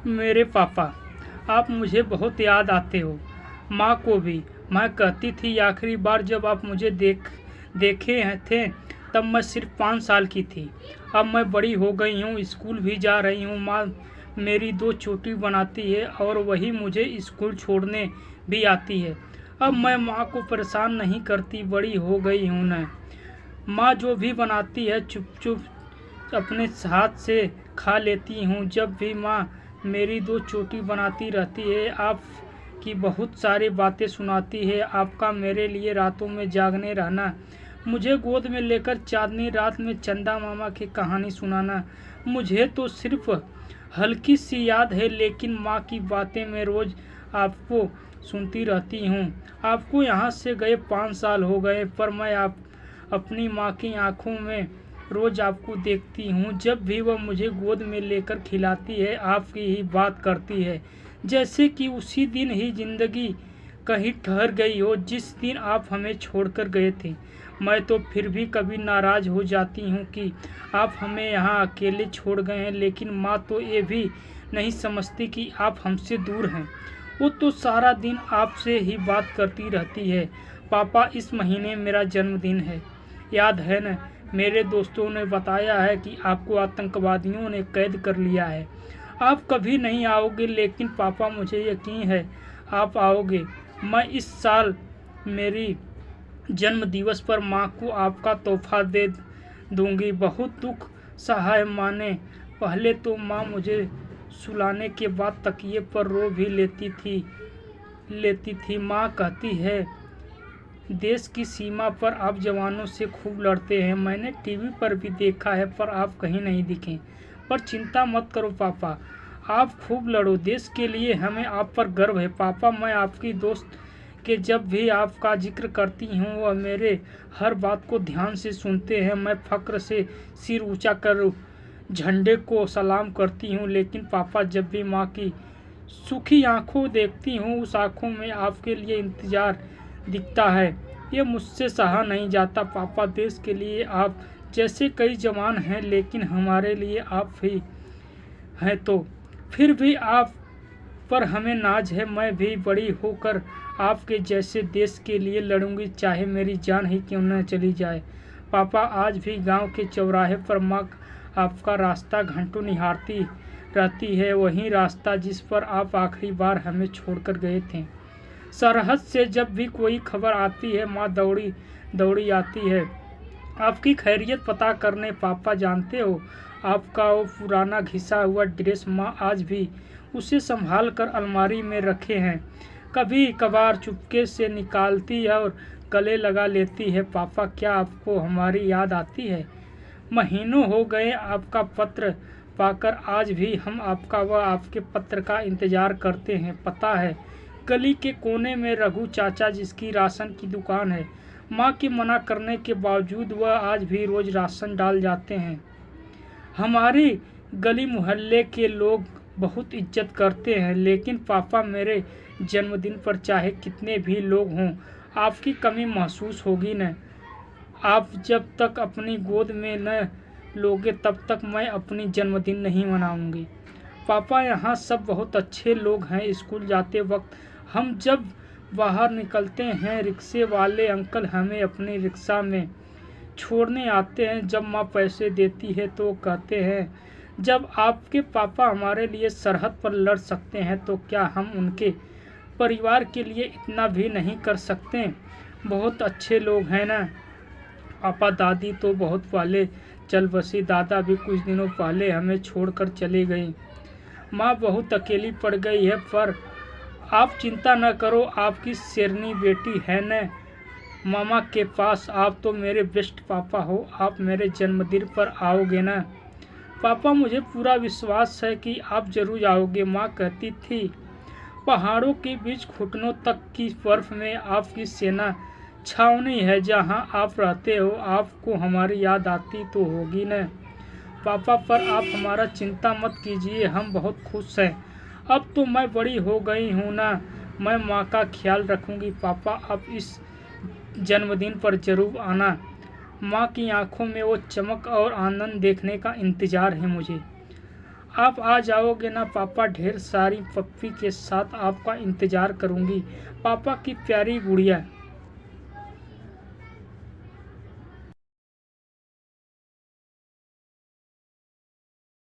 मेरे पापा, आप मुझे बहुत याद आते हो। माँ को भी। मैं कहती थी आखिरी बार जब आप मुझे देखे हैं थे तब मैं सिर्फ 5 साल की थी। अब मैं बड़ी हो गई हूँ, स्कूल भी जा रही हूँ। माँ मेरी 2 चोटी बनाती है और वही मुझे स्कूल छोड़ने भी आती है। अब मैं माँ को परेशान नहीं करती, बड़ी हो गई हूँ न। माँ जो भी बनाती है चुप चुप अपने हाथ से खा लेती हूँ। जब भी माँ मेरी 2 चोटी बनाती रहती है, आप की बहुत सारी बातें सुनाती है। आपका मेरे लिए रातों में जागने रहना, मुझे गोद में लेकर चांदनी रात में चंदा मामा की कहानी सुनाना। मुझे तो सिर्फ हल्की सी याद है, लेकिन माँ की बातें मैं रोज़ आपको सुनती रहती हूँ। आपको यहाँ से गए 5 साल हो गए, पर मैं अपनी माँ की आंखों में रोज़ आपको देखती हूँ। जब भी वह मुझे गोद में लेकर खिलाती है, आपकी ही बात करती है, जैसे कि उसी दिन ही ज़िंदगी कहीं ठहर गई हो जिस दिन आप हमें छोड़कर गए थे। मैं तो फिर भी कभी नाराज़ हो जाती हूँ कि आप हमें यहाँ अकेले छोड़ गए हैं, लेकिन माँ तो ये भी नहीं समझती कि आप हमसे दूर हैं। वो तो सारा दिन आपसे ही बात करती रहती है। पापा, इस महीने मेरा जन्मदिन है, याद है न? मेरे दोस्तों ने बताया है कि आपको आतंकवादियों ने कैद कर लिया है। आप कभी नहीं आओगे, लेकिन पापा मुझे यकीन है आप आओगे। मैं इस साल मेरी जन्म दिवस पर माँ को आपका तोहफा दे दूंगी। बहुत दुख सहा है माँ ने। पहले तो माँ मुझे सुलाने के बाद तकिए पर रो भी लेती थी। माँ कहती है देश की सीमा पर आप जवानों से खूब लड़ते हैं। मैंने टीवी पर भी देखा है, पर आप कहीं नहीं दिखे। पर चिंता मत करो पापा, आप खूब लड़ो देश के लिए, हमें आप पर गर्व है। पापा, मैं आपकी दोस्त के जब भी आपका जिक्र करती हूँ, वह मेरे हर बात को ध्यान से सुनते हैं। मैं फ़ख्र से सिर ऊंचा कर झंडे को सलाम करती हूँ, लेकिन पापा जब भी माँ की सूखी आंखों देखती हूँ, उस आंखों में आपके लिए इंतज़ार दिखता है। ये मुझसे सहा नहीं जाता पापा। देश के लिए आप जैसे कई जवान हैं, लेकिन हमारे लिए आप ही हैं। तो फिर भी आप पर हमें नाज है। मैं भी बड़ी होकर आपके जैसे देश के लिए लड़ूंगी, चाहे मेरी जान ही क्यों न चली जाए। पापा, आज भी गांव के चौराहे पर माँ आपका रास्ता घंटों निहारती रहती है, वही रास्ता जिस पर आप आखिरी बार हमें छोड़कर गए थे। सरहद से जब भी कोई खबर आती है, माँ दौड़ी दौड़ी आती है आपकी खैरियत पता करने। पापा, जानते हो आपका वो पुराना घिसा हुआ ड्रेस माँ आज भी उसे संभाल कर अलमारी में रखे हैं। कभी कभार चुपके से निकालती है और गले लगा लेती है। पापा, क्या आपको हमारी याद आती है? महीनों हो गए आपका पत्र पाकर, आज भी हम आपका व आपके पत्र का इंतज़ार करते हैं। पता है, गली के कोने में रघु चाचा जिसकी राशन की दुकान है, माँ के मना करने के बावजूद वह आज भी रोज़ राशन डाल जाते हैं। हमारी गली मोहल्ले के लोग बहुत इज्जत करते हैं, लेकिन पापा मेरे जन्मदिन पर चाहे कितने भी लोग हों, आपकी कमी महसूस होगी न। आप जब तक अपनी गोद में न लोगे तब तक मैं अपनी जन्मदिन नहीं मनाऊंगी। पापा, यहाँ सब बहुत अच्छे लोग हैं। स्कूल जाते वक्त हम जब बाहर निकलते हैं, रिक्शे वाले अंकल हमें अपनी रिक्शा में छोड़ने आते हैं। जब माँ पैसे देती है तो कहते हैं, जब आपके पापा हमारे लिए सरहद पर लड़ सकते हैं तो क्या हम उनके परिवार के लिए इतना भी नहीं कर सकते? बहुत अच्छे लोग हैं ना। पापा, दादी तो बहुत पहले चल बसी, दादा भी कुछ दिनों पहले हमें छोड़कर चले गई। माँ बहुत अकेली पड़ गई है, पर आप चिंता न करो, आपकी शेरनी बेटी है न मामा के पास। आप तो मेरे बेस्ट पापा हो। आप मेरे जन्मदिन पर आओगे ना? पापा, मुझे पूरा विश्वास है कि आप जरूर आओगे। माँ कहती थी, पहाड़ों के बीच घुटनों तक की बर्फ में आपकी सेना छावनी है। जहाँ आप रहते हो, आपको हमारी याद आती तो होगी न। पापा, पर आप हमारा चिंता मत कीजिए, हम बहुत खुश हैं। अब तो मैं बड़ी हो गई हूँ ना, मैं माँ का ख्याल रखूँगी। पापा, आप इस जन्मदिन पर ज़रूर आना। माँ की आंखों में वो चमक और आनंद देखने का इंतज़ार है मुझे। आप आ जाओगे ना पापा? ढेर सारी पप्पी के साथ आपका इंतज़ार करूँगी। पापा की प्यारी गुड़िया।